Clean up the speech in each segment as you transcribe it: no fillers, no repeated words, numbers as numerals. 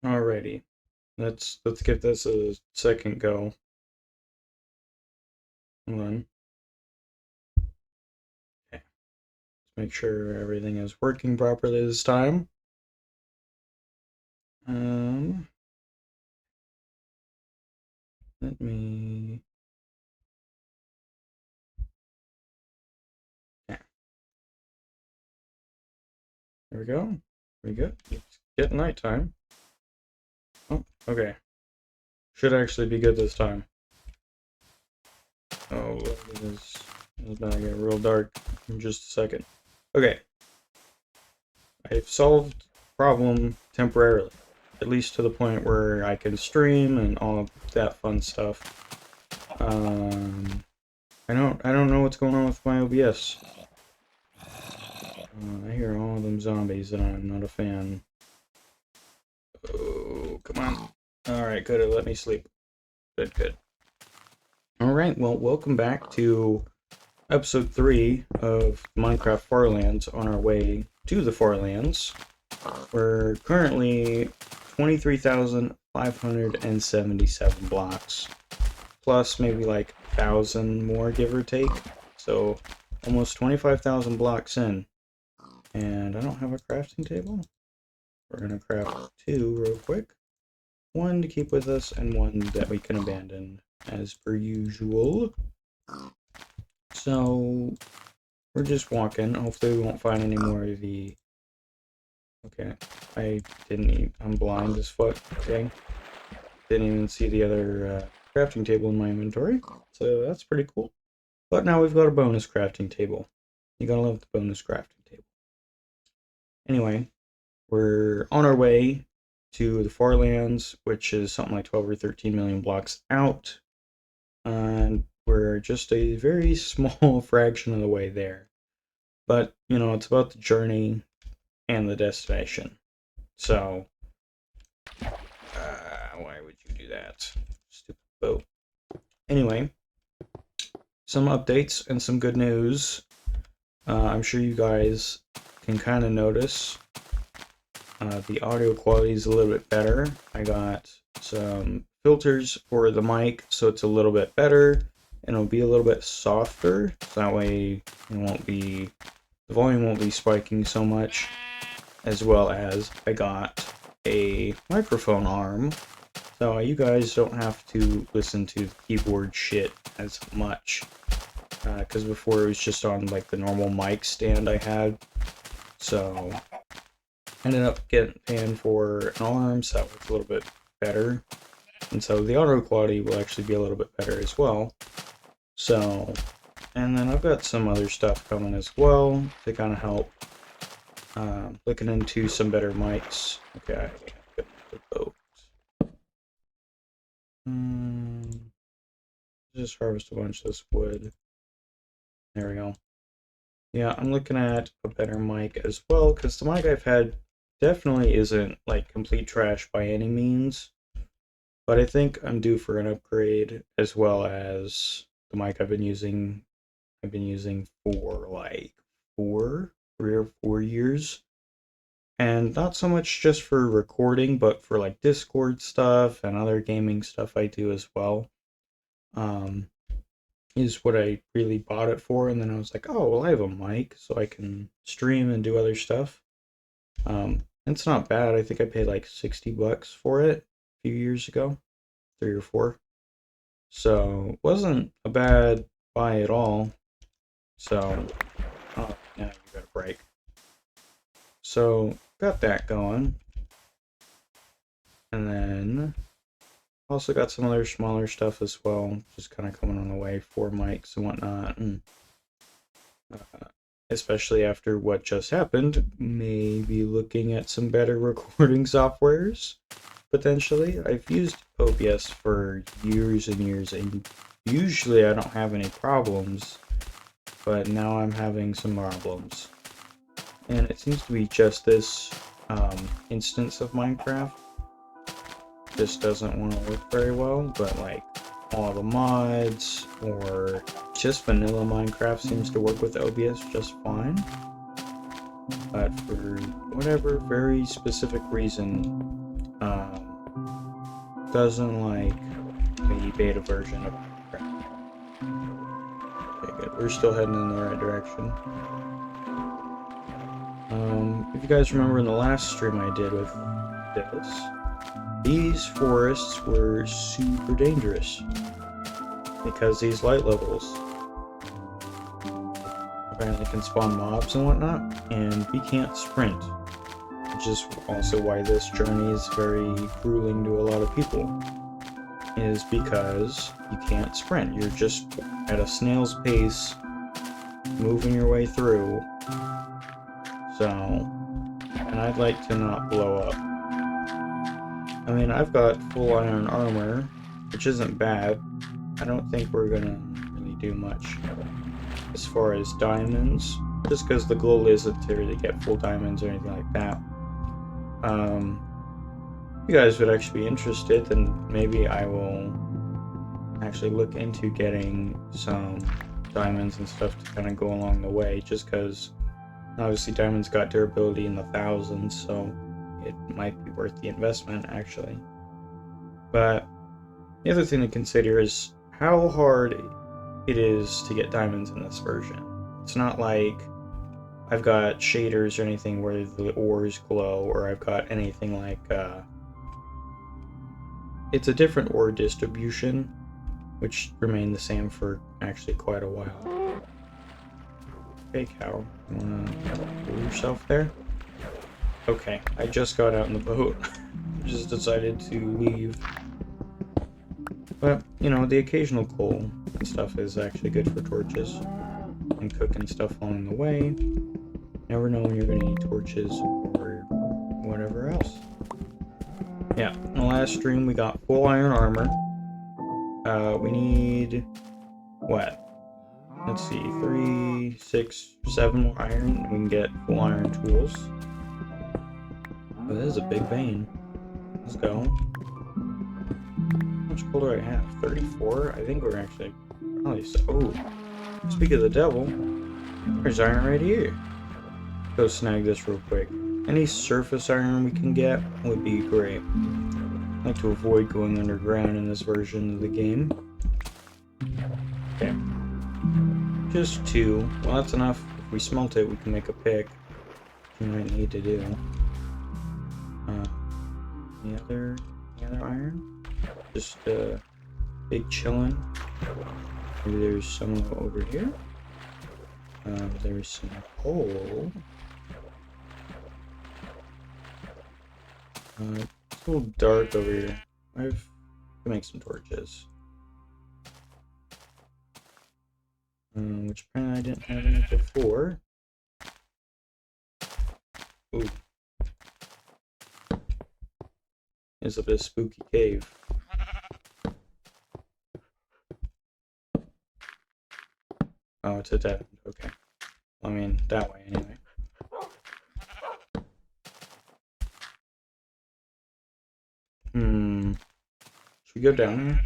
Alrighty, let's give this a second go. Hold on. Okay. Let's make sure everything is working properly this time. Um, let me. Yeah, there we go. Pretty good. It's getting nighttime. Oh, okay. Should actually be good this time. Oh, it's gonna get real dark in just a second. Okay, I've solved the problem temporarily, at least to the point where I can stream and all that fun stuff. Um, I don't know what's going on with my OBS. I hear all of them zombies and I'm not a fan. Oh, come on. Alright, good, it let me sleep. Good, good. Alright, well, welcome back to episode 3 of Minecraft Farlands on our way to the Farlands. We're currently 23,577 blocks, plus maybe like 1,000 more, give or take. So almost 25,000 blocks in. And I don't have a crafting table. We're going to craft 2 real quick. One to keep with us and one that we can abandon as per usual. So we're just walking. Hopefully we won't find any more of the... Okay, I didn't even... I'm blind as fuck. Okay. Didn't even see the other crafting table in my inventory. So that's pretty cool. But now we've got a bonus crafting table. You gotta love the bonus crafting table. Anyway, we're on our way to the Farlands, which is something like 12 or 13 million blocks out. And we're just a very small fraction of the way there. But, you know, it's about the journey and the destination. So, why would you do that? Stupid boat. Anyway, some updates and some good news. I'm sure you guys can kind of notice the audio quality is a little bit better. I got some filters for the mic, so it's a little bit better, and it'll be a little bit softer, so that way the volume won't be spiking so much. As well as I got a microphone arm, so you guys don't have to listen to the keyboard shit as much. Because before it was just on like the normal mic stand I had, so ended up paying for an arm, so that was a little bit better, and so the audio quality will actually be a little bit better as well. So, and then I've got some other stuff coming as well to kind of help. Looking into some better mics. Okay, the boat. Just harvest a bunch of this wood. There we go. Yeah, I'm looking at a better mic as well, because the mic I've had definitely isn't like complete trash by any means, but I think I'm due for an upgrade, as well as the mic I've been using for like 3 or 4 years, and not so much just for recording, but for like Discord stuff and other gaming stuff I do as well. Is what I really bought it for, and then I was like, oh, well, I have a mic, so I can stream and do other stuff. It's not bad. I think I paid like $60 for it a few years ago, 3 or 4. So it wasn't a bad buy at all. So, oh, yeah, you got a break. So got that going, and then also got some other smaller stuff as well, just kind of coming on the way for mics and whatnot, and especially after what just happened, maybe looking at some better recording softwares, potentially. I've used OBS for years and years, and usually I don't have any problems, but now I'm having some problems. And it seems to be just this instance of Minecraft. This doesn't want to work very well, but like all the mods or just vanilla Minecraft seems to work with OBS just fine. But for whatever very specific reason, doesn't like the beta version of Minecraft. Okay, good. We're still heading in the right direction. If you guys remember in the last stream I did with this, these forests were super dangerous because these light levels apparently can spawn mobs and whatnot, and we can't sprint, which is also why this journey is very grueling to a lot of people, is because you can't sprint. You're just at a snail's pace moving your way through. So, and I'd like to not blow up. I mean, I've got full iron armor, which isn't bad. I don't think we're gonna really do much as far as diamonds, just because the goal isn't to really get full diamonds or anything like that. If you guys would actually be interested, then maybe I will actually look into getting some diamonds and stuff to kind of go along the way, just because obviously diamonds got durability in the thousands, so it might be worth the investment actually. But the other thing to consider is how hard it is to get diamonds in this version. It's not like I've got shaders or anything where the ores glow, or I've got anything like it's a different ore distribution, which remained the same for actually quite a while. Hey cow, you wanna pull yourself there? Okay, I just got out in the boat. Just decided to leave. But, you know, the occasional coal and stuff is actually good for torches. And cooking stuff along the way. Never know when you're gonna need torches or whatever else. Yeah, in the last stream we got full iron armor. We need... what? Let's see, 3, 6, 7 more iron. We can get full iron tools. Oh, that is a big vein. Let's go. How much coal do I have? 34? I think we're actually probably so. Oh, speak of the devil, there's iron right here. Go snag this real quick. Any surface iron we can get would be great. I like to avoid going underground in this version of the game. Okay. Just 2. Well, that's enough. If we smelt it, we can make a pick. We might need to do. Any other iron? Just big chillin'. Maybe there's some over here. There's some coal. It's a little dark over here. I can make some torches. Which apparently I didn't have any before. Ooh. It's a bit of a spooky cave. Oh, it's a dead end. Okay. I mean, that way anyway. Should we go down here?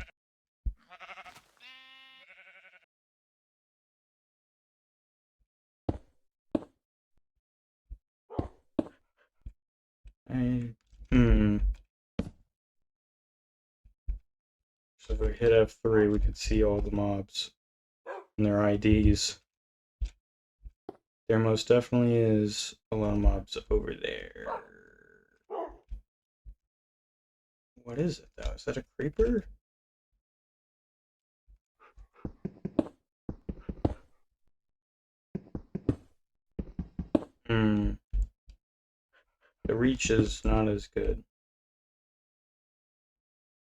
So if we hit F3, we could see all the mobs and their IDs. There most definitely is a lot of mobs over there. What is it though? Is that a creeper? The reach is not as good.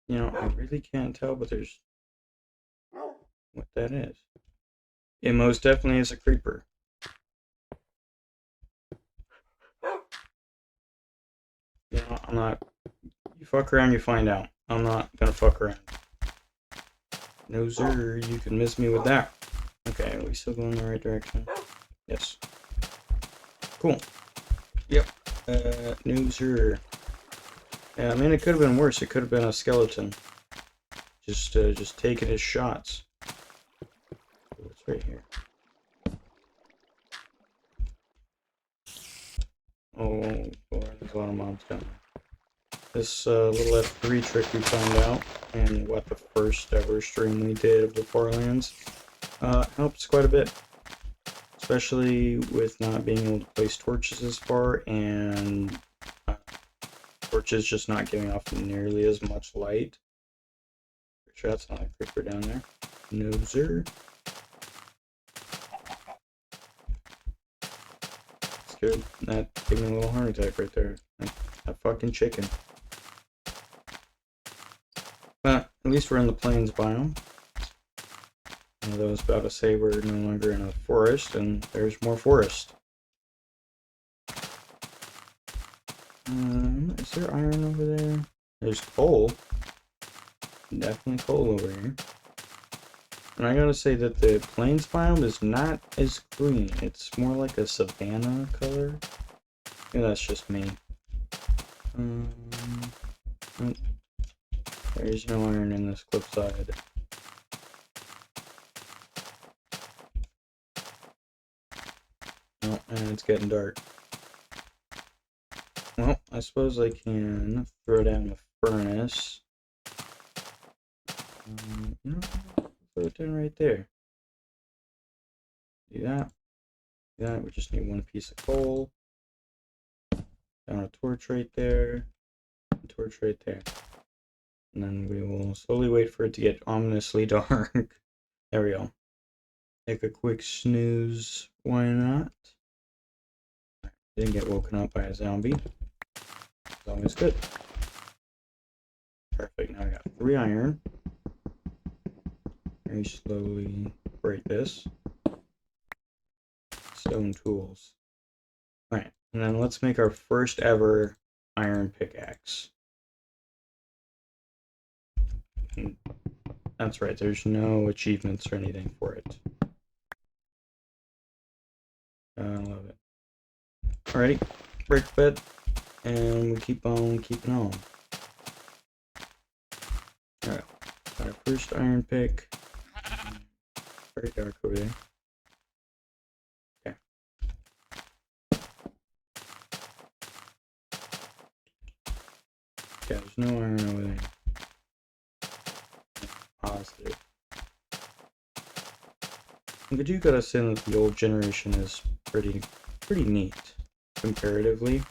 You know, I really can't tell, but there's what that is. It most definitely is a creeper. You know, I'm not. You fuck around, you find out. I'm not gonna fuck around. No sir, you can miss me with that. Okay, are we still going in the right direction? Yes. Cool. Yep. No sir. Yeah, I mean, it could have been worse. It could have been a skeleton. Just taking his shots. It's right here. Oh, boy, there's a lot of mobs down there. This little F3 trick we found out, and what the first ever stream we did of the Farlands, helps quite a bit. Especially with not being able to place torches as far, and torches just not giving off nearly as much light. Pretty sure that's not a creeper down there. No, sir. Scared that gave me a little heart attack right there. That fucking chicken. But at least we're in the plains biome. I was about to say we're no longer in a forest, and there's more forest. Is there iron over there? There's coal. Definitely coal over here. And I gotta say that the plains biome is not as green. It's more like a savanna color. Maybe that's just me. There's no iron in this cliffside. Oh, and it's getting dark. Well, I suppose I can throw down the furnace. You know, throw it down right there. Do that. Do that. We just need one piece of coal. Down a torch right there. A torch right there. And then we will slowly wait for it to get ominously dark. There we go. Take a quick snooze. Why not? Didn't get woken up by a zombie. It's always good. Perfect. Now I got 3 iron. Very slowly break this. Stone tools. Alright, and then let's make our first ever iron pickaxe. And that's right, there's no achievements or anything for it. I love it. Alrighty, brick bed, and we keep on keeping on. Alright, got our first iron pick. Very dark over there. Okay. Yeah, there's no iron over there. Positive. I do gotta say that the old generation is pretty neat comparatively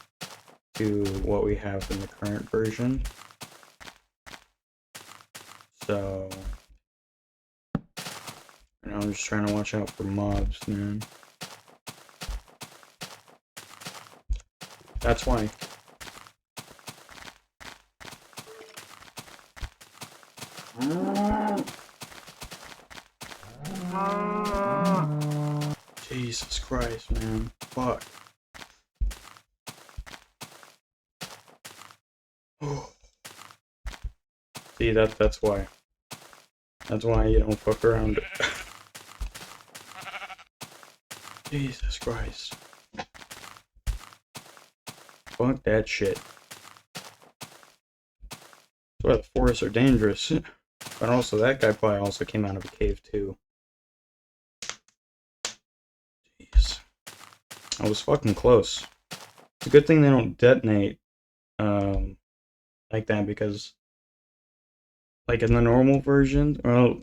to what we have in the current version. So I'm just trying to watch out for mobs, man. That's why. Jesus Christ, man. Fuck. See, that's why. That's why you don't fuck around. Jesus Christ. Fuck that shit. That's why the forests are dangerous. But also, that guy probably also came out of a cave too. Jeez. I was fucking close. It's a good thing they don't detonate like that, because like in the normal version, well,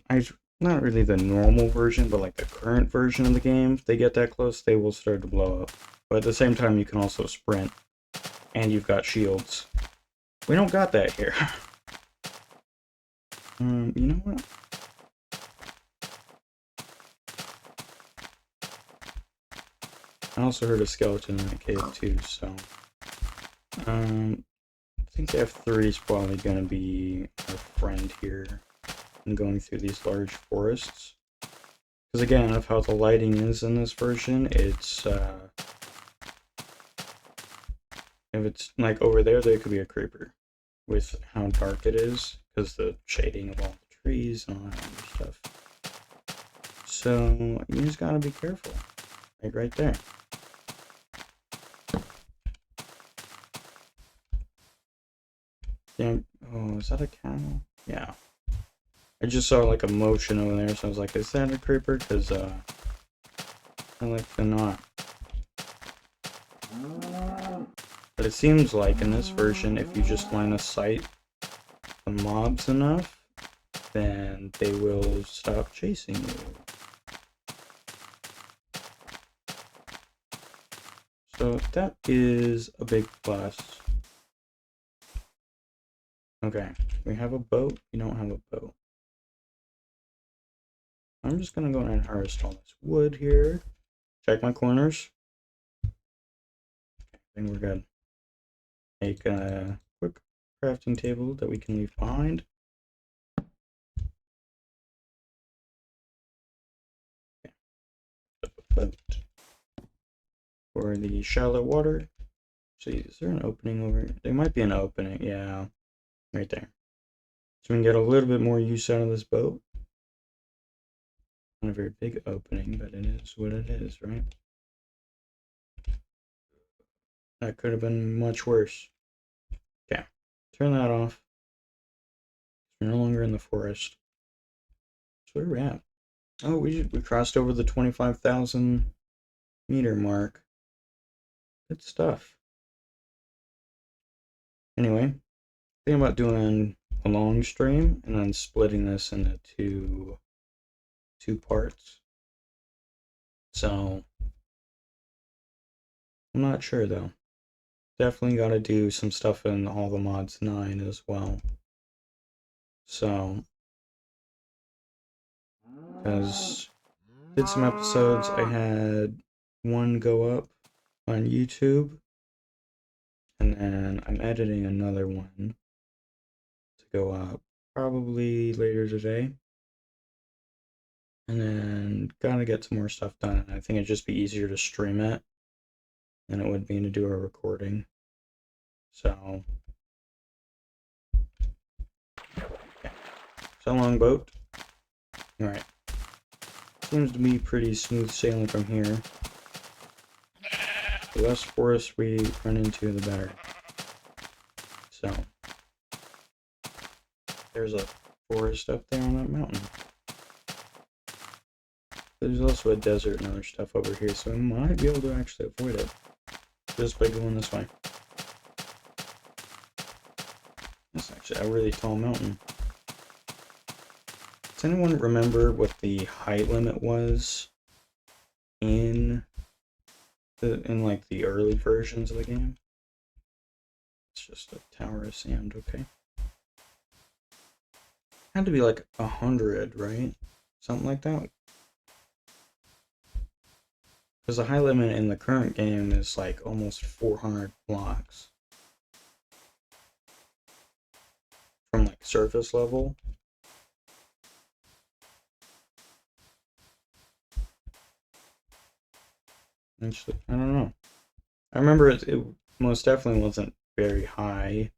not really the normal version, but like the current version of the game, if they get that close, they will start to blow up. But at the same time, you can also sprint, and you've got shields. We don't got that here. You know what? I also heard a skeleton in the cave too, so I think F3 is probably gonna be our friend here in going through these large forests. Because again, of how the lighting is in this version, it's if it's like over there could be a creeper with how dark it is, because the shading of all the trees and all that other stuff. So you just gotta be careful. Like right there. Yeah. Oh, is that a camel? Yeah. I just saw like a motion over there, so I was like, is that a creeper? Because I like to not. But it seems like in this version, if you just line of sight the mobs enough, then they will stop chasing you. So that is a big plus. Okay, we have a boat. We don't have a boat. I'm just gonna go and harvest all this wood here. Check my corners. I think we're good. Make a quick crafting table that we can leave behind. Boat for the shallow water. See, is there an opening over here? There might be an opening, yeah, right there. So we can get a little bit more use out of this boat. Not a very big opening, but it is what it is, right? That could have been much worse. Okay, turn that off. We're no longer in the forest. So where are we at? Oh, we crossed over the 25,000 meter mark. Good stuff. Anyway, think about doing a long stream and then splitting this into two parts. So I'm not sure though. Definitely got to do some stuff in all the mods 9 as well. So, because did some episodes, I had one go up on YouTube, and then I'm editing another one to go up probably later today. And then gotta get some more stuff done. I think it'd just be easier to stream it than it would be to do a recording. So, yeah. So long, boat. Alright. Seems to be pretty smooth sailing from here. The less forest we run into, the better. So, there's a forest up there on that mountain. There's also a desert and other stuff over here, so we might be able to actually avoid it just by going this way. That's actually a really tall mountain. Does anyone remember what the height limit was in like the early versions of the game? It's just a tower of sand, okay. Had to be like 100, right? Something like that. Because the height limit in the current game is like almost 400 blocks. From like surface level. Actually, I don't know. I remember it most definitely wasn't very high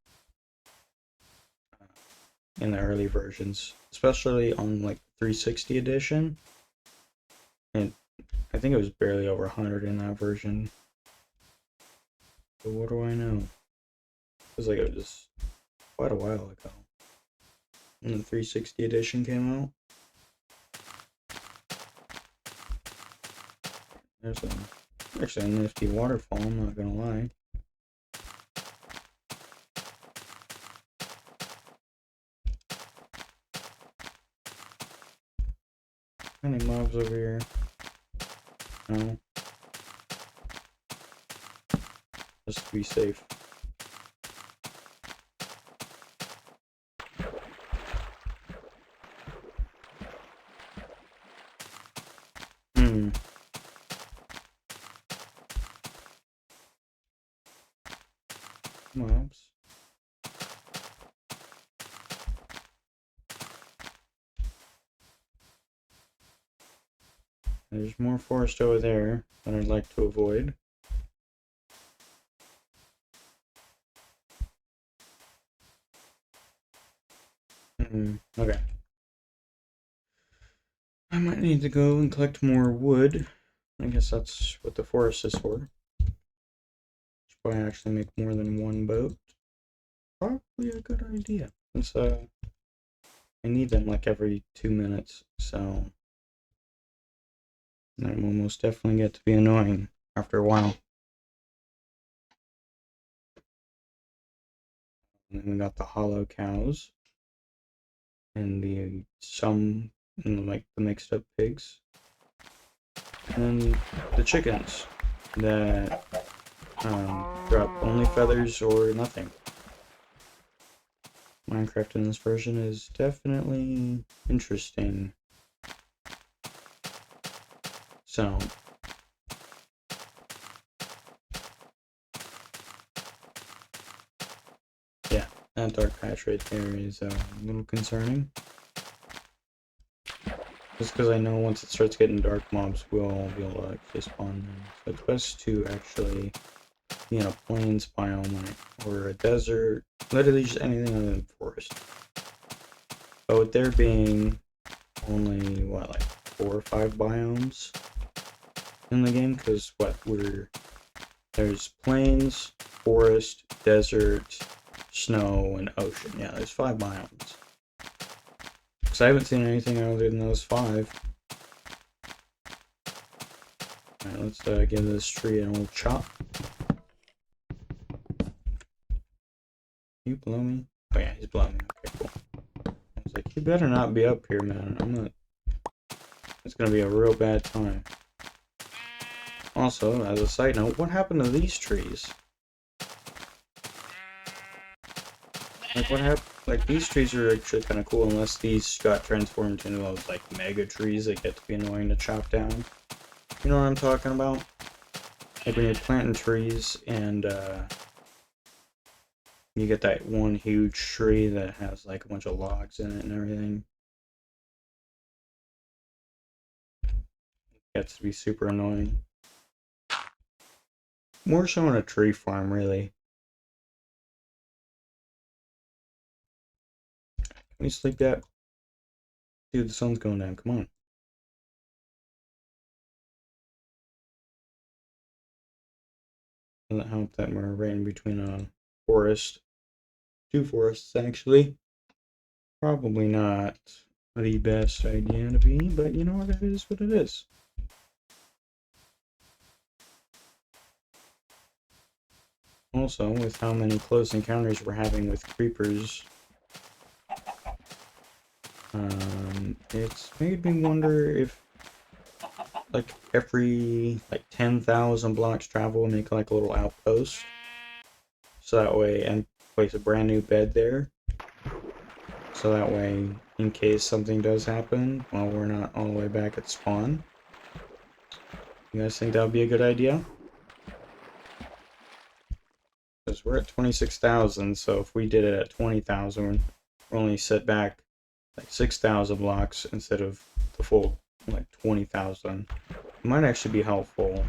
in the early versions, especially on like 360 edition. And I think it was barely over 100 in that version. But what do I know? It was like it was quite a while ago when the 360 edition came out. There's actually a nifty waterfall, I'm not gonna lie. Any mobs over here? No. Just to be safe. Mobs. There's more forest over there that I'd like to avoid. Okay. I might need to go and collect more wood. I guess that's what the forest is for. Should probably actually make more than one boat. Probably a good idea. Since I need them like every 2 minutes, so that will most definitely get to be annoying after a while. And then we got the hollow cows. And like the mixed up pigs. And the chickens that drop only feathers or nothing. Minecraft in this version is definitely interesting. So, yeah, that dark patch right there is a little concerning. Just because I know once it starts getting dark, mobs will be able to actually spawn there. So it's best to actually be in a plains biome or a desert, literally just anything other than forest. But with there being only, what, like 4 or 5 biomes in the game, because there's plains, forest, desert, snow, and ocean. Yeah, there's 5 biomes. Because I haven't seen anything other than those 5. Alright, let's give this tree an old chop. You blow me? Oh yeah, he's blowing me. Okay, cool. I was like, you better not be up here, man. I'm not... It's gonna be a real bad time. Also, as a side note, what happened to these trees? Like, what happened? Like, these trees are actually kind of cool, unless these got transformed into those, like, mega trees that get to be annoying to chop down. You know what I'm talking about? Like, when you're planting trees, and, you get that one huge tree that has, like, a bunch of logs in it and everything. It gets to be super annoying. More so on a tree farm, really. Can we sleep that? Dude, the sun's going down, come on. Doesn't help that we're right in between a forest. 2 forests, actually. Probably not the best idea to be, but you know what, it is what it is. Also, with how many close encounters we're having with creepers, it's made me wonder if, like, every, like, 10,000 blocks travel, make, like, a little outpost. So that way, and place a brand new bed there. So that way, in case something does happen, while we're not all the way back at spawn. You guys think that would be a good idea? Because we're at 26,000, so if we did it at 20,000, we're only set back like 6,000 blocks instead of the full like 20,000. It might actually be helpful.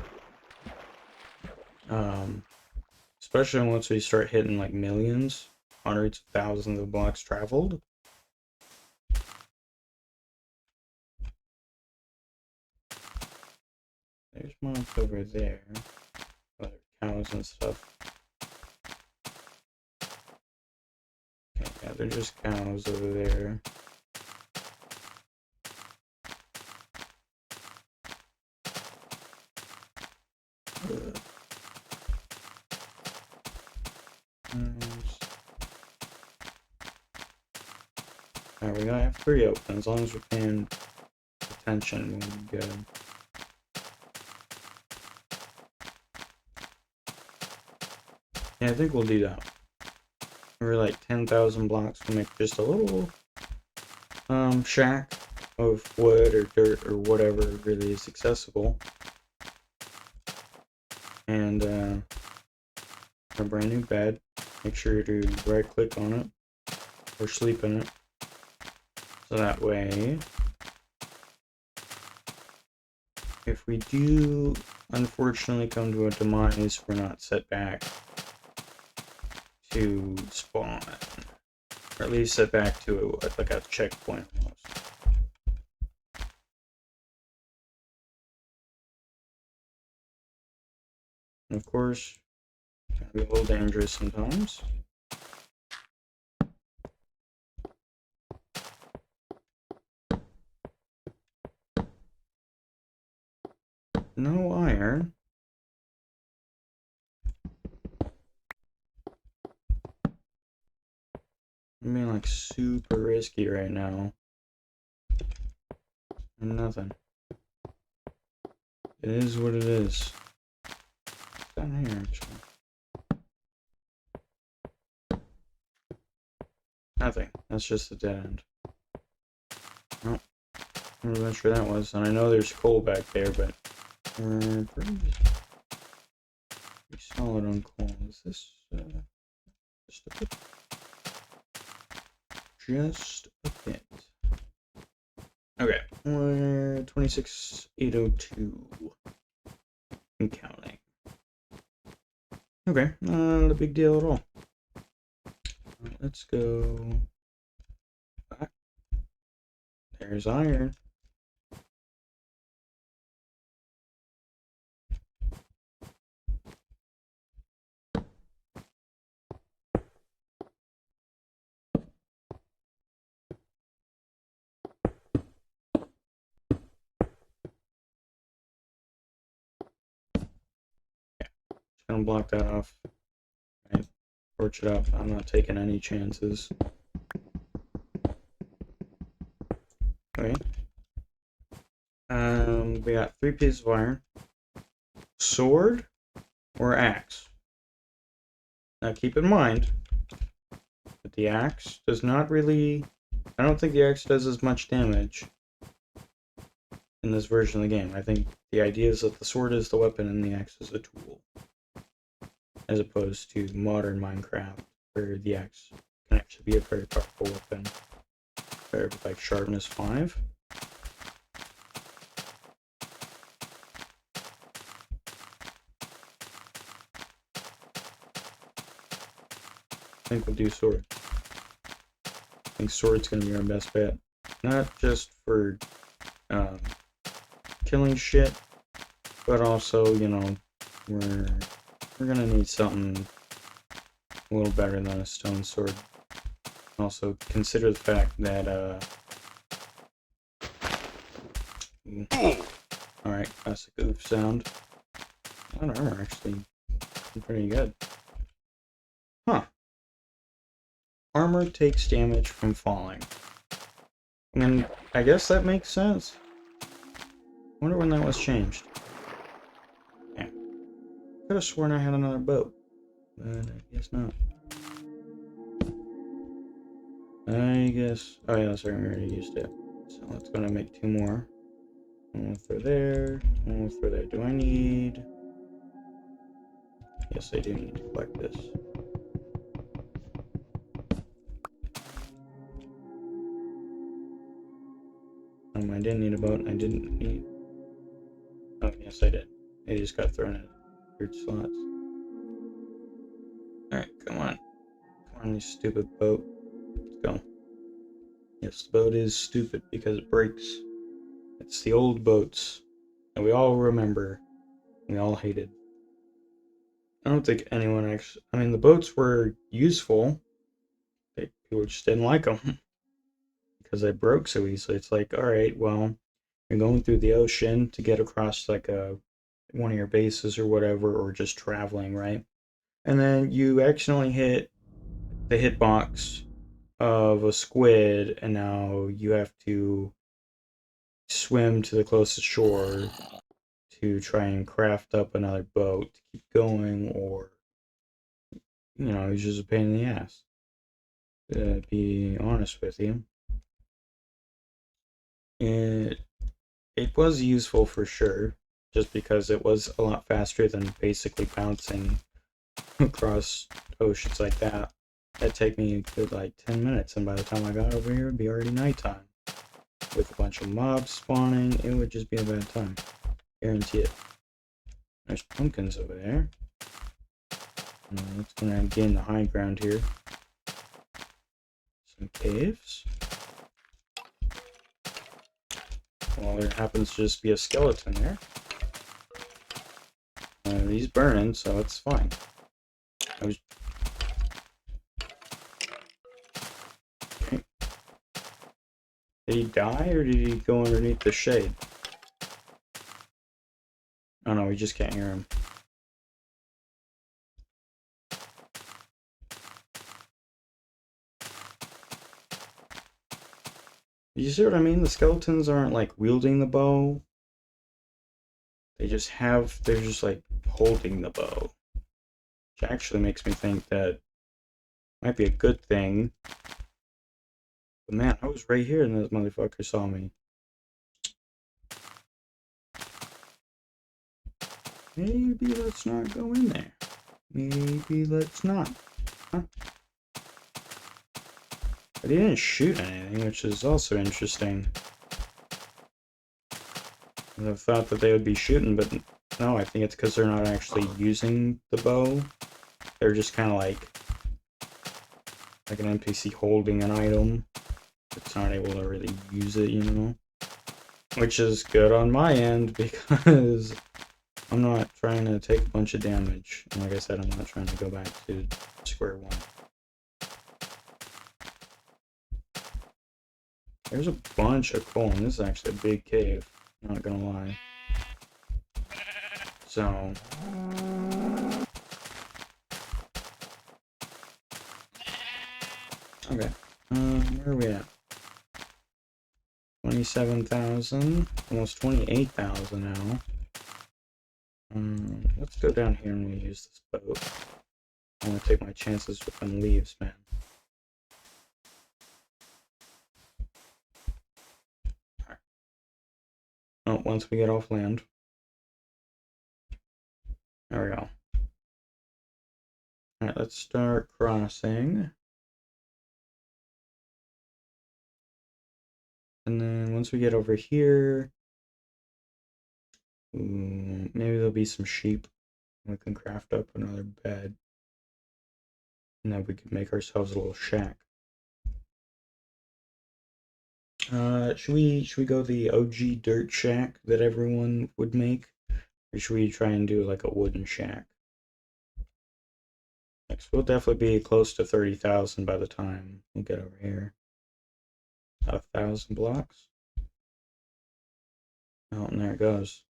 Especially once we start hitting like millions, hundreds of thousands of blocks traveled. There's mobs over there. Other cows and stuff. Okay, yeah, they're just cows over there. Alright, we gotta have 3 open. As long as we're paying attention, we'll be good. Yeah, I think we'll do that. We're like 10,000 blocks, we'll make just a little shack of wood or dirt or whatever really is accessible. And a brand new bed. Make sure to right click on it or sleep in it. So that way, if we do unfortunately come to a demise, we're not set back to spawn. Or at least set back to like a checkpoint almost. And of course, it can be a little dangerous sometimes. No iron. I'm being like super risky right now. Nothing. It is what it is. What's down here, actually? Nothing. That's just a dead end. Well, I'm not sure that was. And I know there's coal back there, but we're pretty solid on coal. Is this just a bit? Just a bit. Okay, we're 26,802. And counting. Okay, not a big deal at all. Let's go back. There's iron. Gonna block that off. Right. Torch it up. I'm not taking any chances. Okay. We got 3 pieces of iron. Sword or axe? Now keep in mind that the axe does not really... I don't think the axe does as much damage in this version of the game. I think the idea is that the sword is the weapon and the axe is the tool. As opposed to modern Minecraft, where the axe can actually be a very powerful weapon. With like sharpness 5. I think we'll do sword. I think sword's gonna be our best bet. Not just for killing shit, but also, you know, we're gonna need something a little better than a stone sword. Also, consider the fact that, alright, that's a goof sound. That armor actually pretty good. Huh. Armor takes damage from falling. I mean, I guess that makes sense. I wonder when that was changed. Yeah. Could have sworn I had another boat, but I guess not. I guess... Oh yeah, sorry, we already used it. So let's go and make 2 more. One will throw there, one will throw there. Do I need... Yes, I do need to collect this. I didn't need a boat, I didn't need... Oh, yes, I did. It just got thrown in weird slots. Alright, come on. Come on, you stupid boat. Let's go. Yes, the boat is stupid because it breaks. It's the old boats that we all remember, we all hated. I don't think anyone actually... I mean, the boats were useful. People just didn't like them because they broke so easily. It's like, alright, well, you're going through the ocean to get across like one of your bases or whatever, or just traveling, right? And then you accidentally hit the hitbox of a squid, and now you have to swim to the closest shore to try and craft up another boat to keep going, or, you know, it's just a pain in the ass. To be honest with you. It was useful for sure, just because it was a lot faster than basically bouncing across oceans like that. That'd take me a good like 10 minutes, and by the time I got over here, it'd be already nighttime. With a bunch of mobs spawning, it would just be a bad time. Guarantee it. There's pumpkins over there. Let's gonna gain the high ground here. Some caves. Well, there happens to just be a skeleton there. He's burning, so it's fine. Okay. Did he die, or did he go underneath the shade? Oh no, we just can't hear him. You see what I mean? The skeletons aren't like wielding the bow. They're just like holding the bow. Which actually makes me think that might be a good thing. But man, I was right here and this motherfucker saw me. Maybe let's not go in there. Maybe let's not. Huh? But he didn't shoot anything, which is also interesting. I thought that they would be shooting, but no, I think it's because they're not actually using the bow. They're just kind of like an NPC holding an item. It's not able to really use it, you know? Which is good on my end, because I'm not trying to take a bunch of damage. And like I said, I'm not trying to go back to square one. There's a bunch of coal, and this is actually a big cave, not gonna lie. So... okay. Where are we at? 27,000, almost 28,000 now. Let's go down here and we'll use this boat. I want to take my chances with them leaves, man. Alright. Oh, once we get off land. There we go. Alright, let's start crossing. And then once we get over here, maybe there'll be some sheep. We can craft up another bed. And then we could make ourselves a little shack. Should we go the OG dirt shack that everyone would make? Or should we try and do like a wooden shack? Next, we'll definitely be close to 30,000 by the time we get over here. About 1,000 blocks. Oh, and there it goes.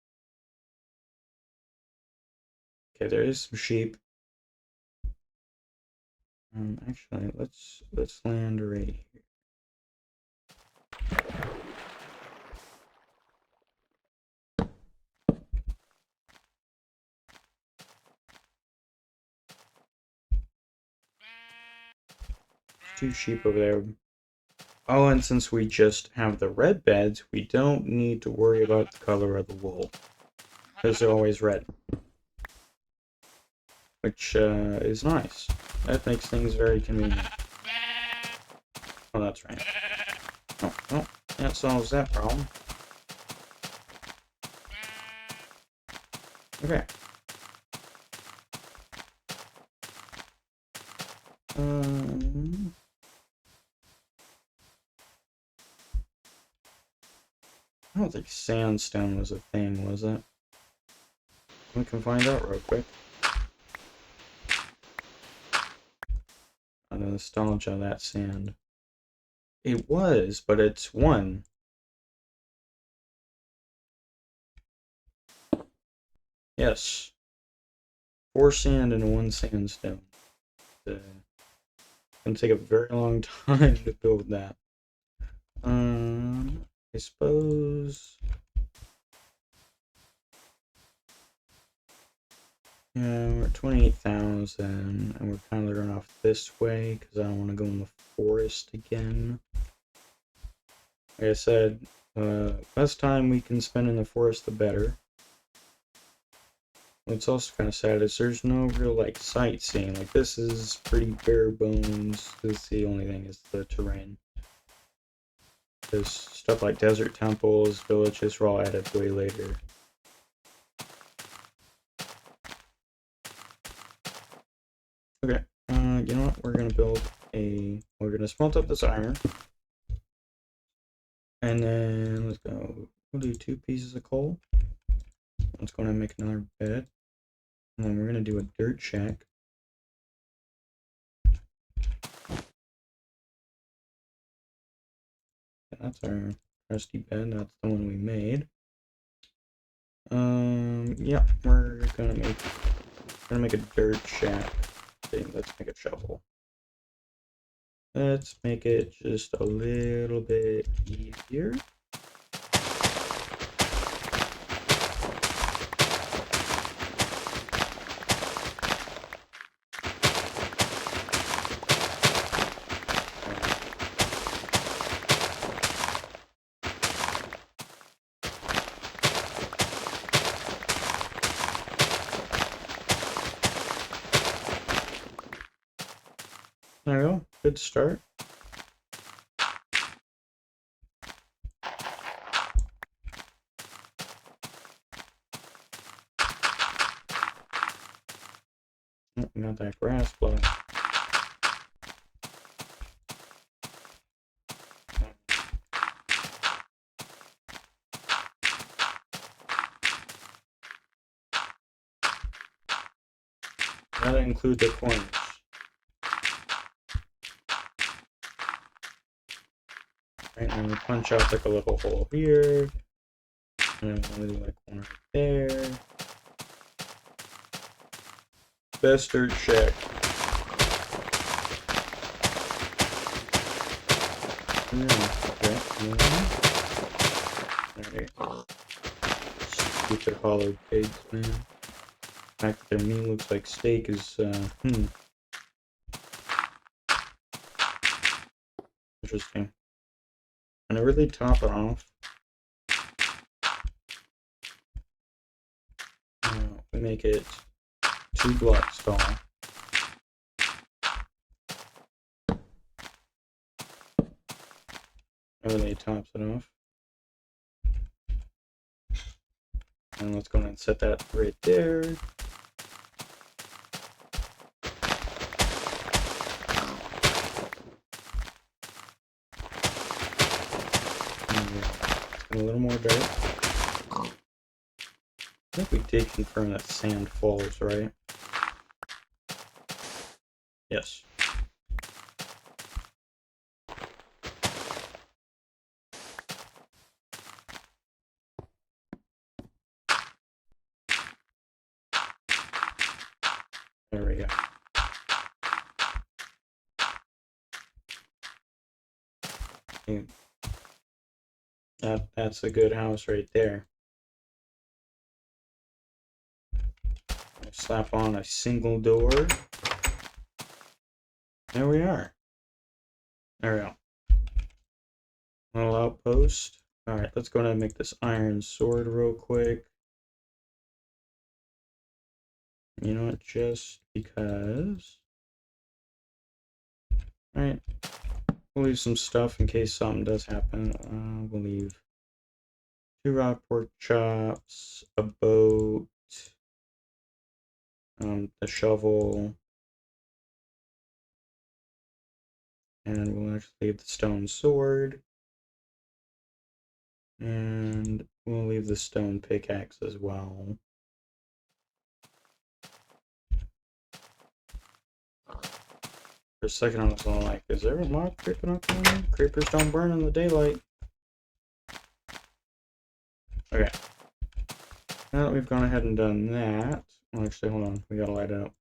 Okay, there is some sheep. Actually, let's land right here. Two sheep over there. Oh, and since we just have the red beds, we don't need to worry about the color of the wool. Because they're always red. Which is nice. That makes things very convenient. Oh, that's right. Oh, well, that solves that problem. Okay. I don't think sandstone was a thing, was it? We can find out real quick. The nostalgia of that sand. It was, but it's one. Yes. 4 sand and 1 sandstone. It's gonna take a very long time to build that. I suppose... yeah, we're at 28,000, and we're kind of going off this way, because I don't want to go in the forest again. Like I said, less time we can spend in the forest, the better. What's also kind of sad is there's no real, like, sightseeing. Like, this is pretty bare bones. This is the only thing, is the terrain. There's stuff like desert temples, villages were all added way later. Okay, you know what? We're gonna smelt up this iron. And then, let's go. We'll do 2 pieces of coal. Let's go and make another bed. And then we're gonna do a dirt shack. That's our trusty bed. That's the one we made. Yeah, we're gonna make a dirt shack. Okay, let's make a shovel. Let's make it just a little bit easier. There we go. Good start. Oh, we got that grass block. Gotta include the corners. Right, and we punch out like a little hole here. And then we'll do like one right there. Best dirt shack. Okay. Alright. Stupid hollow pigs, man. The fact that their meat looks like steak is, interesting. And I really top it off. We make it 2 blocks tall. Really tops it off. And let's go ahead and set that right there. A little more dirt. I think we did confirm that sand falls, right? Yes. There we go. That's a good house right there. Slap on a single door. There we are. There we go. Little outpost. Alright, let's go ahead and make this iron sword real quick. You know what, just because. Alright. We'll leave some stuff in case something does happen. We'll leave 2 raw pork chops, a boat, the shovel, and we'll actually leave the stone sword, and we'll leave the stone pickaxe as well. For a second I was all like, is there a mob creeping up on me? Creepers don't burn in the daylight. Okay. Now that we've gone ahead and done that, well, actually, hold on, we gotta light it up.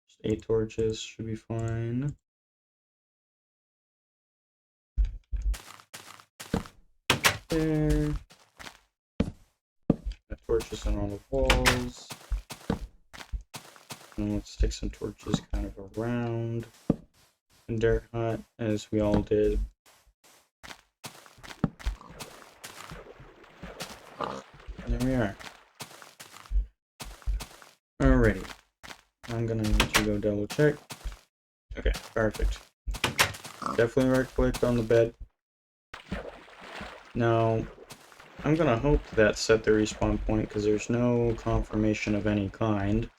Just 8 torches should be fine. There. Got torches on all the walls. And let's stick some torches kind of around the dirt hut, as we all did. And there we are. Alrighty. I'm gonna need to go double check. Okay, perfect. Definitely right clicked on the bed. Now, I'm gonna hope that set the respawn point because there's no confirmation of any kind.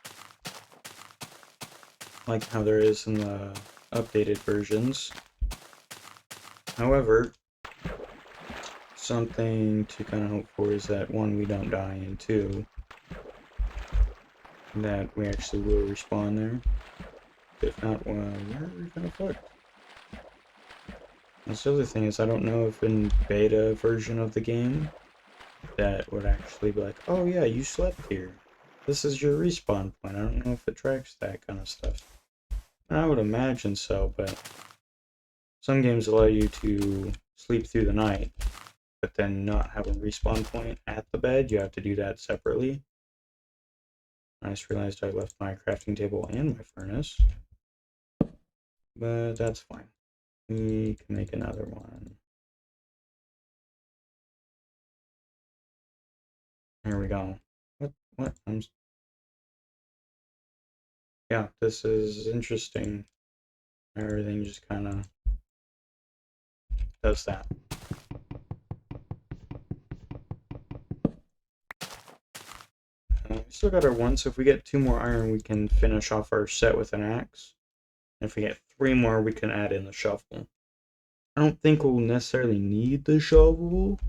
Like how there is in the updated versions. However, something to kind of hope for is that 1, we don't die, and 2, that we actually will respawn there. If not, well, we're gonna fuck. That's the other thing is I don't know if in beta version of the game that would actually be like, oh yeah, you slept here. This is your respawn point. I don't know if it tracks that kind of stuff. I would imagine so, but some games allow you to sleep through the night, but then not have a respawn point at the bed. You have to do that separately. I just realized I left my crafting table and my furnace, but that's fine. We can make another one. There we go. What? Yeah, this is interesting. Everything just kind of does that. We still got our one, so if we get 2 more iron, we can finish off our set with an axe. And if we get 3 more, we can add in the shovel. I don't think we'll necessarily need the shovel.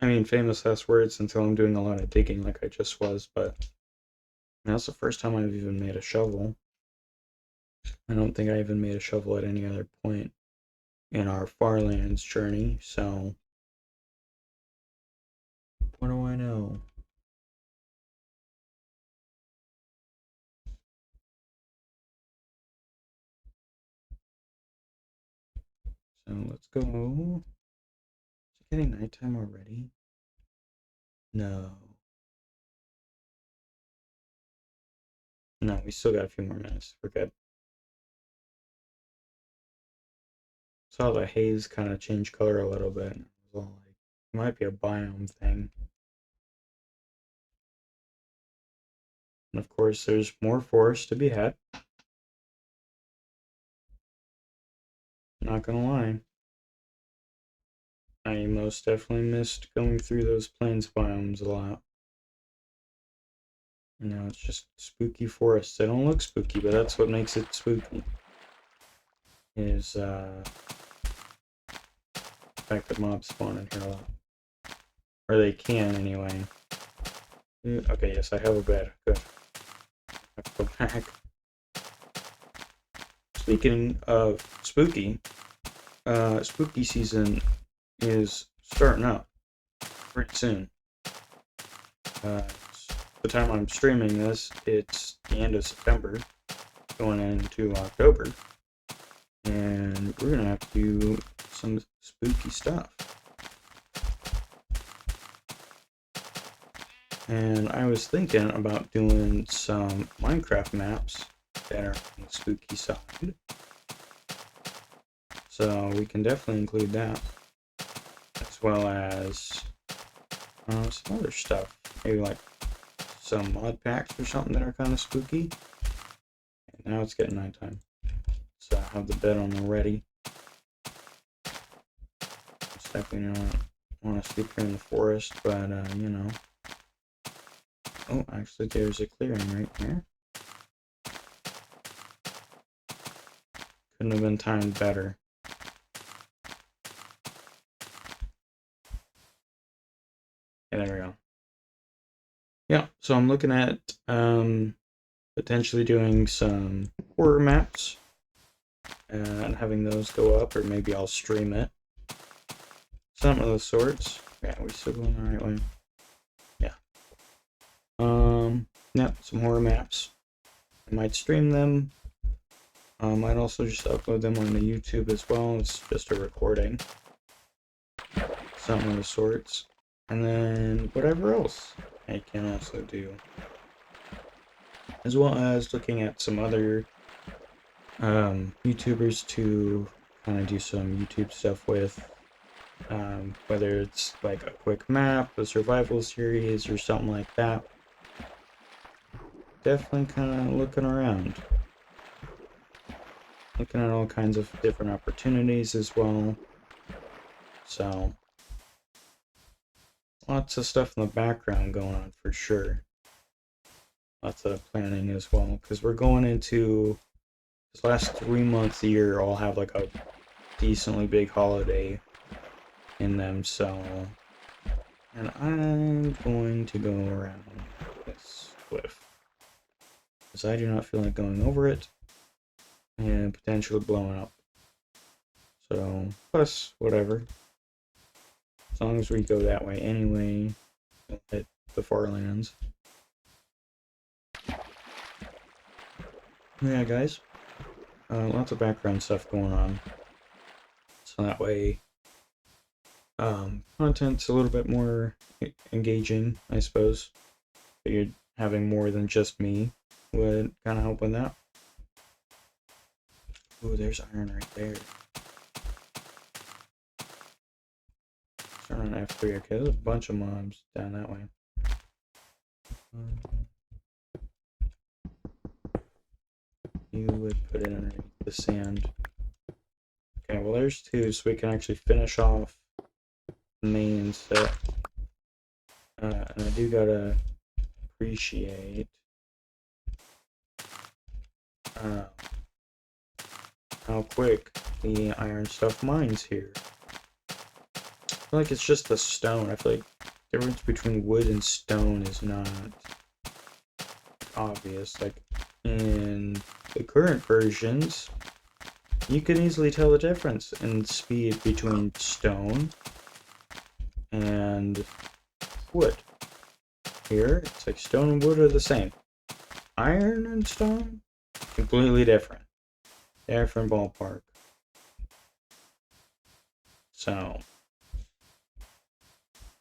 I mean, famous last words until I'm doing a lot of digging like I just was, but that's the first time I've even made a shovel. I don't think I even made a shovel at any other point in our Farlands journey, so what do I know? So let's go. Is it getting nighttime already? No. No, we still got a few more minutes. We're good. Saw the haze kind of change color a little bit. It was all like, it might be a biome thing. And of course, there's more forest to be had. Not gonna lie. I most definitely missed going through those plains biomes a lot. You know, it's just spooky forests. They don't look spooky, but that's what makes it spooky. Is the fact that mobs spawn in here a lot. Or they can, anyway. Okay, yes, I have a bed. Good. I have to go back. Speaking of spooky, spooky season is starting up pretty soon. The time I'm streaming this, it's the end of September, going into October, and we're gonna have to do some spooky stuff. And I was thinking about doing some Minecraft maps that are on the spooky side, so we can definitely include that, as well as some other stuff, maybe like some mod packs or something that are kind of spooky. And now it's getting nighttime, so I have the bed on already. It's definitely not want to sleep here in the forest, but you know. Oh, actually, there's a clearing right here. Couldn't have been timed better. Yeah, there we go. Yeah, so I'm looking at potentially doing some horror maps and having those go up, or maybe I'll stream it. Some of those sorts. Yeah, we're still going the right way. Yeah. Yeah, some horror maps. I might stream them. I might also just upload them on the YouTube as well. It's just a recording. Something of the sorts. And then whatever else I can also do. As well as looking at some other YouTubers to kind of do some YouTube stuff with. Whether it's like a quick map, a survival series, or something like that. Definitely kind of looking around. Looking at all kinds of different opportunities as well. So, lots of stuff in the background going on for sure. Lots of planning as well, because we're going into this last 3 months of the year all have like a decently big holiday in them, so. And I'm going to go around this cliff, because I do not feel like going over it and potentially blowing up. So, plus, whatever. As long as we go that way anyway, we'll hit the Farlands. Yeah, guys. Lots of background stuff going on. So that way, content's a little bit more engaging, I suppose. Figured having more than just me would kind of help with that. Ooh, there's iron right there. Turn on F3. Okay, there's a bunch of mobs down that way. You would put it underneath the sand. Okay, well there's two, so we can actually finish off the main set. And I do gotta appreciate how quick the iron stuff mines here. I feel like it's just the stone. I feel like the difference between wood and stone is not obvious. Like in the current versions, you can easily tell the difference in speed between stone and wood. Here, it's like stone and wood are the same. Iron and stone, completely different. Different ballpark. So,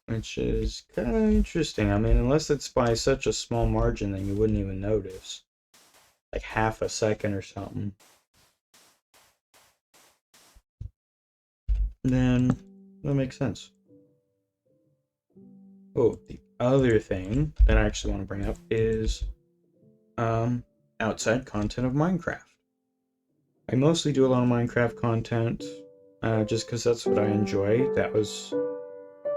which is kind of interesting. I mean, unless it's by such a small margin, then you wouldn't even notice. Like half a second or something. Then, that makes sense. Oh, the other thing that I actually want to bring up is outside content of Minecraft. I mostly do a lot of Minecraft content just because that's what I enjoy.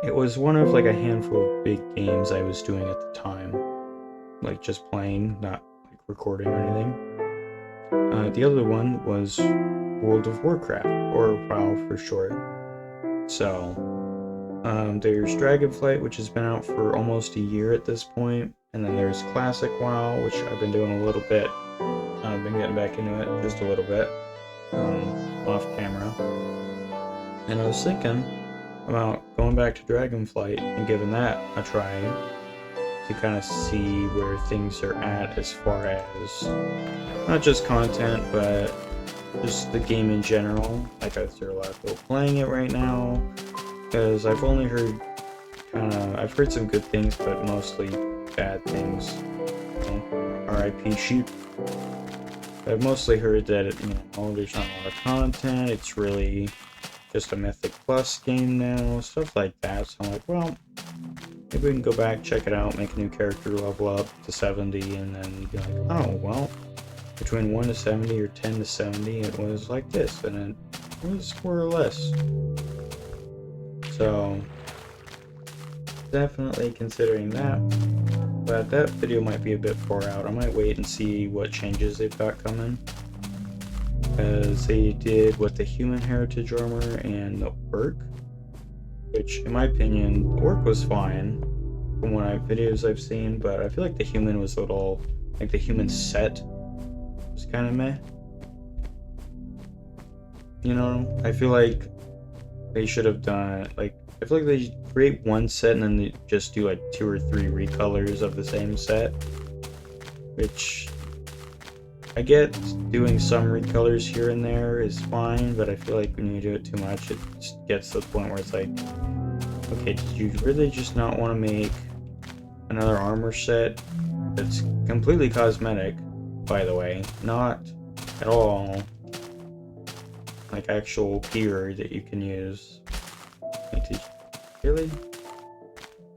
It was one of like a handful of big games I was doing at the time, like just playing, not like recording or anything. The other one was World of Warcraft, or WoW for short. So there's Dragonflight, which has been out for almost a year at this point, and then there's Classic WoW, which I've been doing a little bit. I've been getting back into it just a little bit, off camera. And I was thinking about going back to Dragonflight and giving that a try to kind of see where things are at as far as not just content, but just the game in general. Like, there are a lot of people playing it right now, because I've only heard I've heard some good things, but mostly bad things. You know, RIP sheep. I've mostly heard that there's not a lot of content. It's really just a Mythic Plus game now, stuff like that. So I'm like, well, maybe we can go back, check it out, make a new character, level up to 70, and then be like, oh, well, between 1 to 70 or 10 to 70, it was like this, and it was more or less. So, definitely considering that, but that video might be a bit far out. I might wait and see what changes they've got coming, because they did the human heritage armor and the orc, which in my opinion, the orc was fine from videos I've seen, but I feel like the human was a little, like the human set was kind of meh. You know, I feel like they should have done, like, I feel like they create one set and then they just do like 2 or 3 recolors of the same set, which I get doing some recolors here and there is fine, but I feel like when you do it too much, it just gets to the point where it's like, okay, did you really just not want to make another armor set that's completely cosmetic, by the way, not at all like actual gear that you can use? Really?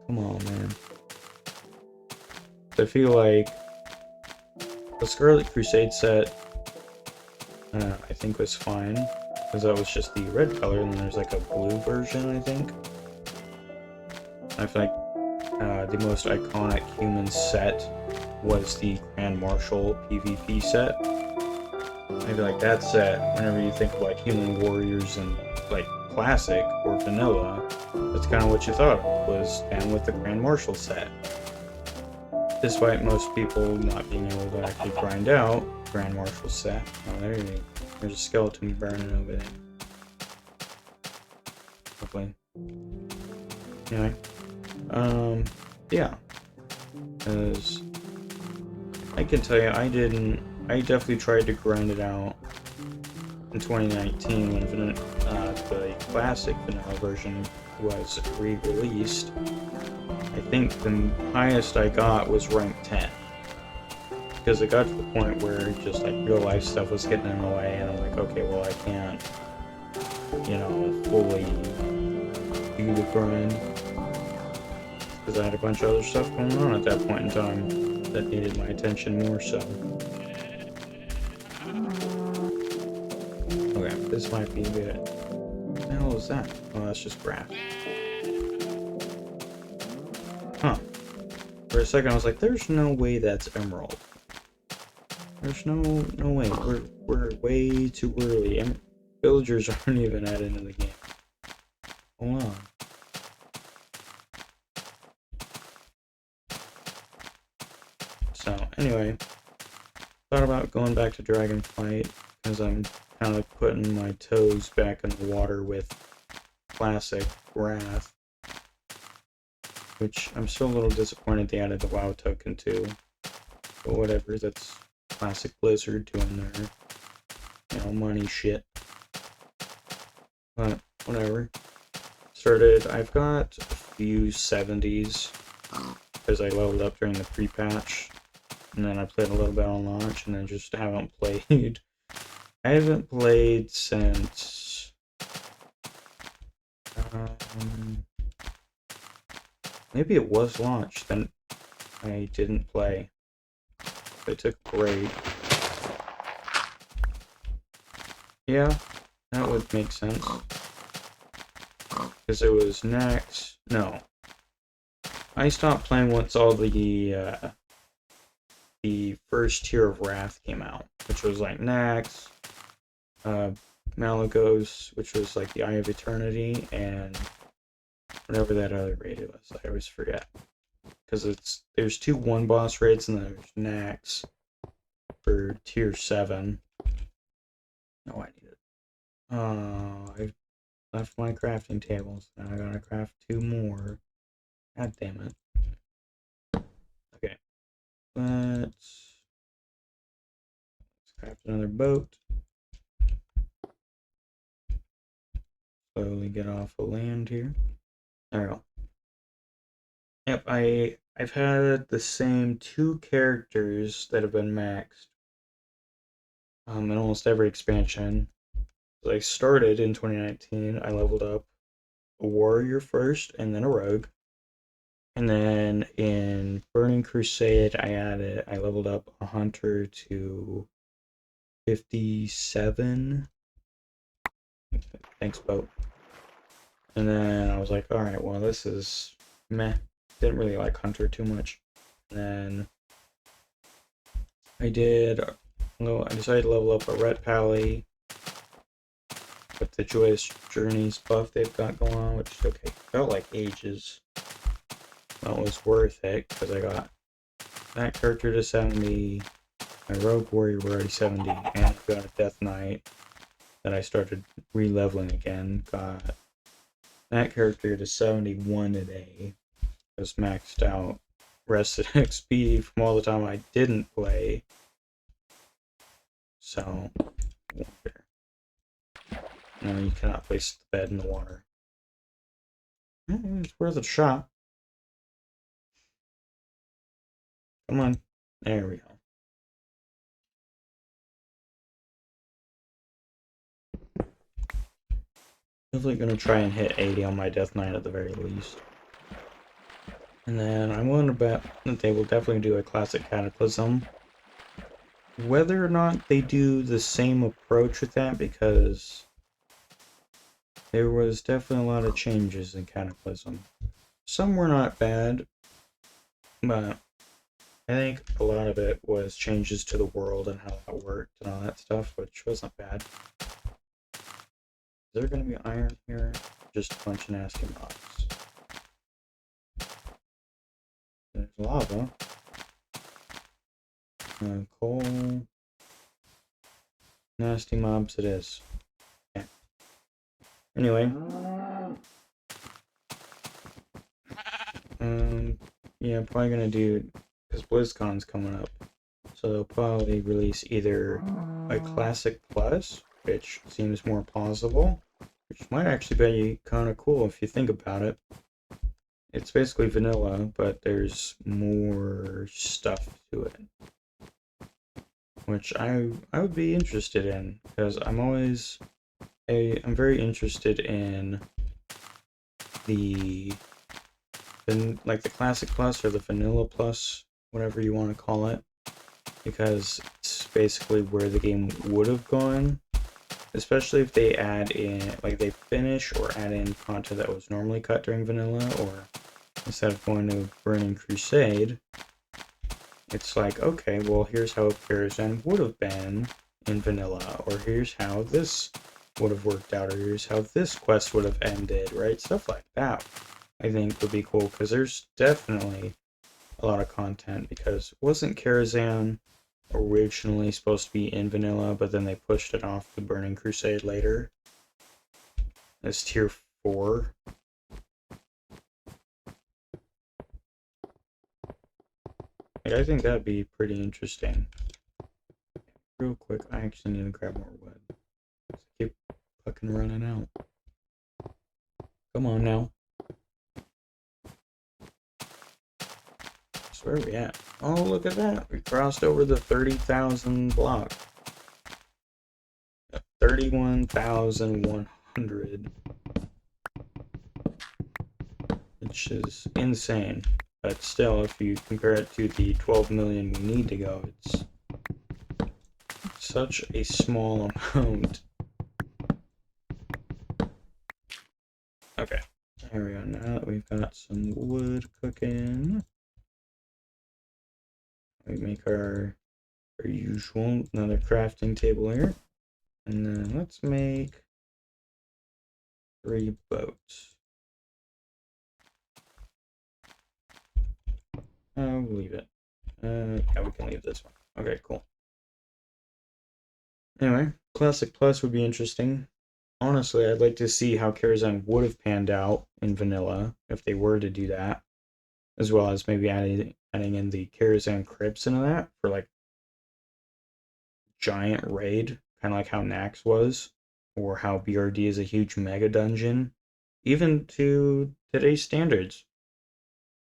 Come on, man. I feel like the Scarlet Crusade set, I think was fine, because that was just the red color, and then there's like a blue version, I think. I feel like the most iconic human set was the Grand Marshal PvP set. I feel like that set, whenever you think of like human warriors and like classic or vanilla, that's kind of what you thought of, was down with the Grand Marshal set. Despite most people not being able to actually grind out Grand Marshal set. Oh, there's a skeleton burning over there. Hopefully. Anyway. Yeah. Because I can tell you, I definitely tried to grind it out in 2019 when the classic vanilla version was re-released, I think the highest I got was rank 10. Because it got to the point where just like real life stuff was getting in the way, and I'm like, okay, well I can't, you know, fully do the grind. Because I had a bunch of other stuff going on at that point in time that needed my attention more so. Okay, this might be good. What the hell is that? Oh, that's just grass. Huh. For a second I was like, there's no way that's emerald. There's no way. We're way too early. And villagers aren't even added into the game. Hold on. So anyway, thought about going back to Dragonflight because I'm kind of putting my toes back in the water with classic Wrath, which I'm still a little disappointed they added the WoW token too. But whatever, that's classic Blizzard doing their, you know, money shit. But whatever. I've got a few 70s because I leveled up during the pre-patch, and then I played a little bit on launch, and then just haven't played. I haven't played since maybe it was launch, then I didn't play. I took a break. Yeah, that would make sense. Because it was Nax. No. I stopped playing once all the first tier of Wrath came out, which was like Nax, Malagos, which was like the Eye of Eternity, and whatever that other raid was. I always forget. Because there's 2 one-boss raids, and then there's Nax for tier 7. No, I need it. I left my crafting tables. Now I gotta craft 2 more. God damn it. Okay. Let's craft another boat. Slowly get off the land here. There we go. Yep, I've had the same 2 characters that have been maxed in almost every expansion. I started in 2019, I leveled up a warrior first and then a rogue. And then in Burning Crusade, I leveled up a hunter to 57. Thanks, boat. And then I was like, alright, well, this is meh. Didn't really like hunter too much. And then I decided to level up a Ret Pally with the Joyous Journeys buff they've got going on, which okay, felt like ages. Well, it was worth it because I got that character to 70, my Rogue Warrior were already 70, and I got a Death Knight that I started re-leveling again. Got that character to 71 today. Was maxed out. Rested XP from all the time I didn't play. So, no, you cannot place the bed in the water. It's worth a shot. Come on. There we go. Definitely gonna try and hit 80 on my Death Knight at the very least. And then I'm willing to bet that they will definitely do a classic Cataclysm. Whether or not they do the same approach with that, because there was definitely a lot of changes in Cataclysm. Some were not bad, but I think a lot of it was changes to the world and how that worked and all that stuff, which wasn't bad. Is there going to be iron here? Just a bunch of nasty mobs. There's lava. Coal. Nasty mobs it is. Okay. Anyway. Yeah, probably gonna do, because BlizzCon's coming up. So they'll probably release either a Classic Plus, which seems more plausible, which might actually be kind of cool if you think about it. It's basically vanilla, but there's more stuff to it, which I would be interested in, because I'm very interested in the like the classic plus or the vanilla plus, whatever you want to call it, because it's basically where the game would have gone, especially if they add in, like they finish or add in content that was normally cut during vanilla, or instead of going to Burning Crusade, it's like, okay, well, here's how Karazhan would have been in vanilla, or here's how this would have worked out, or here's how this quest would have ended, right? Stuff like that, I think, would be cool, because there's definitely a lot of content, because wasn't Karazhan originally supposed to be in vanilla, but then they pushed it off to Burning Crusade later as tier 4? Like, I think that'd be pretty interesting. Real quick, I actually need to grab more wood. I keep fucking running out. Come on now. So where are we at? Oh, look at that. We crossed over the 30,000 block. 31,100. Which is insane. But still, if you compare it to the 12 million we need to go, it's such a small amount. Okay, there we go. Now that we've got some wood cooking, we make our usual, another crafting table here. And then let's make 3 boats. We'll leave it. Yeah, we can leave this one. Okay, cool. Anyway, Classic Plus would be interesting. Honestly, I'd like to see how Karazhan would have panned out in vanilla if they were to do that, as well as maybe adding in the Karazhan crypts into that for like giant raid, kind of like how Nax was, or how BRD is a huge mega dungeon. Even to today's standards,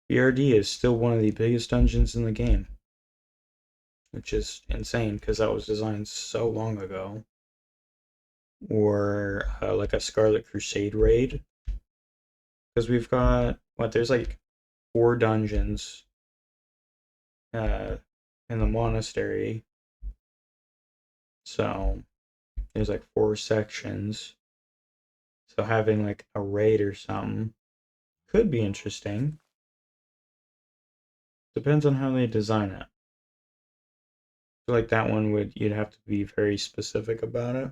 BRD is still one of the biggest dungeons in the game, which is insane because that was designed so long ago. Or like a Scarlet Crusade raid, because we've got there's like 4 dungeons in the monastery, so there's like 4 sections, so having like a raid or something could be interesting. Depends on how they design it. I feel like that one you'd have to be very specific about it,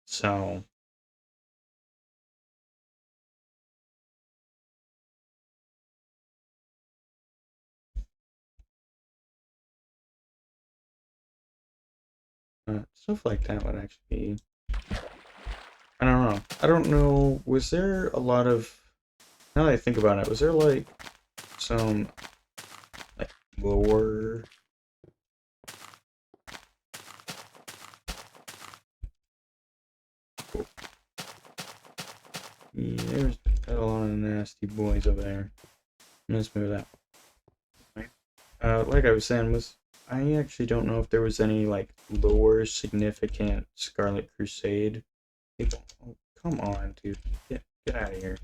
so stuff like that would actually be, I don't know. I don't know, was there a lot of, now that I think about it, was there like some like lower yeah, there's a lot of nasty boys over there. Let's move that. Like I was saying, I actually don't know if there was any like lower significant Scarlet Crusade people. Oh, come on, dude, get out of here.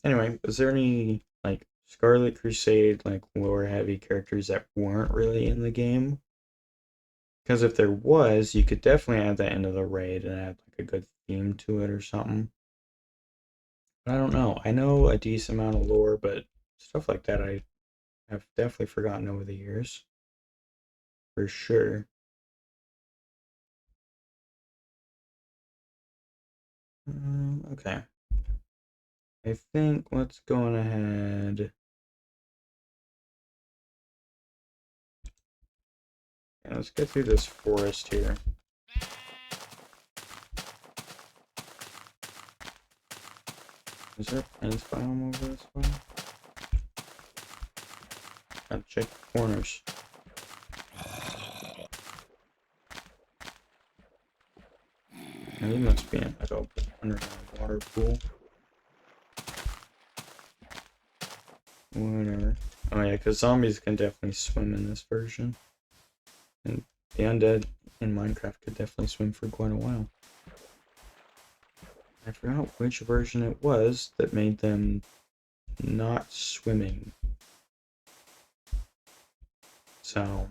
Anyway, was there any like Scarlet Crusade like lore heavy characters that weren't really in the game? Because if there was, you could definitely add that into the raid and add like a good theme to it or something. But I don't know. I know a decent amount of lore, but stuff like that I have definitely forgotten over the years. For sure. Okay. I think let's go on ahead. Yeah, let's get through this forest here. Is there a plains biome over this way? Gotta check the corners. And he must be in like a underground water pool. Whatever. Oh yeah, because zombies can definitely swim in this version. And the undead in Minecraft could definitely swim for quite a while. I forgot which version it was that made them not swimming. So...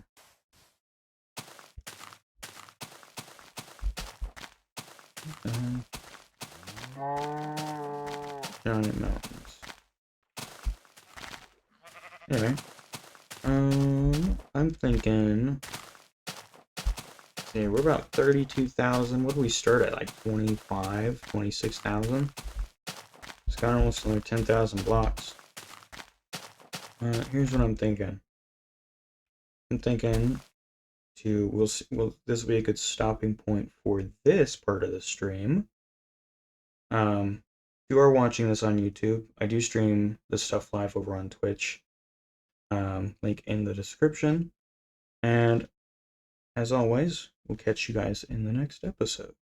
giant mountains. Anyway, I'm thinking... See, we're about 32,000. What do we start at? Like 25, 26,000? It's got almost another 10,000 blocks. Here's what I'm thinking. I'm thinking this will be a good stopping point for this part of the stream. If you are watching this on YouTube, I do stream this stuff live over on Twitch. Link in the description. And as always, we'll catch you guys in the next episode.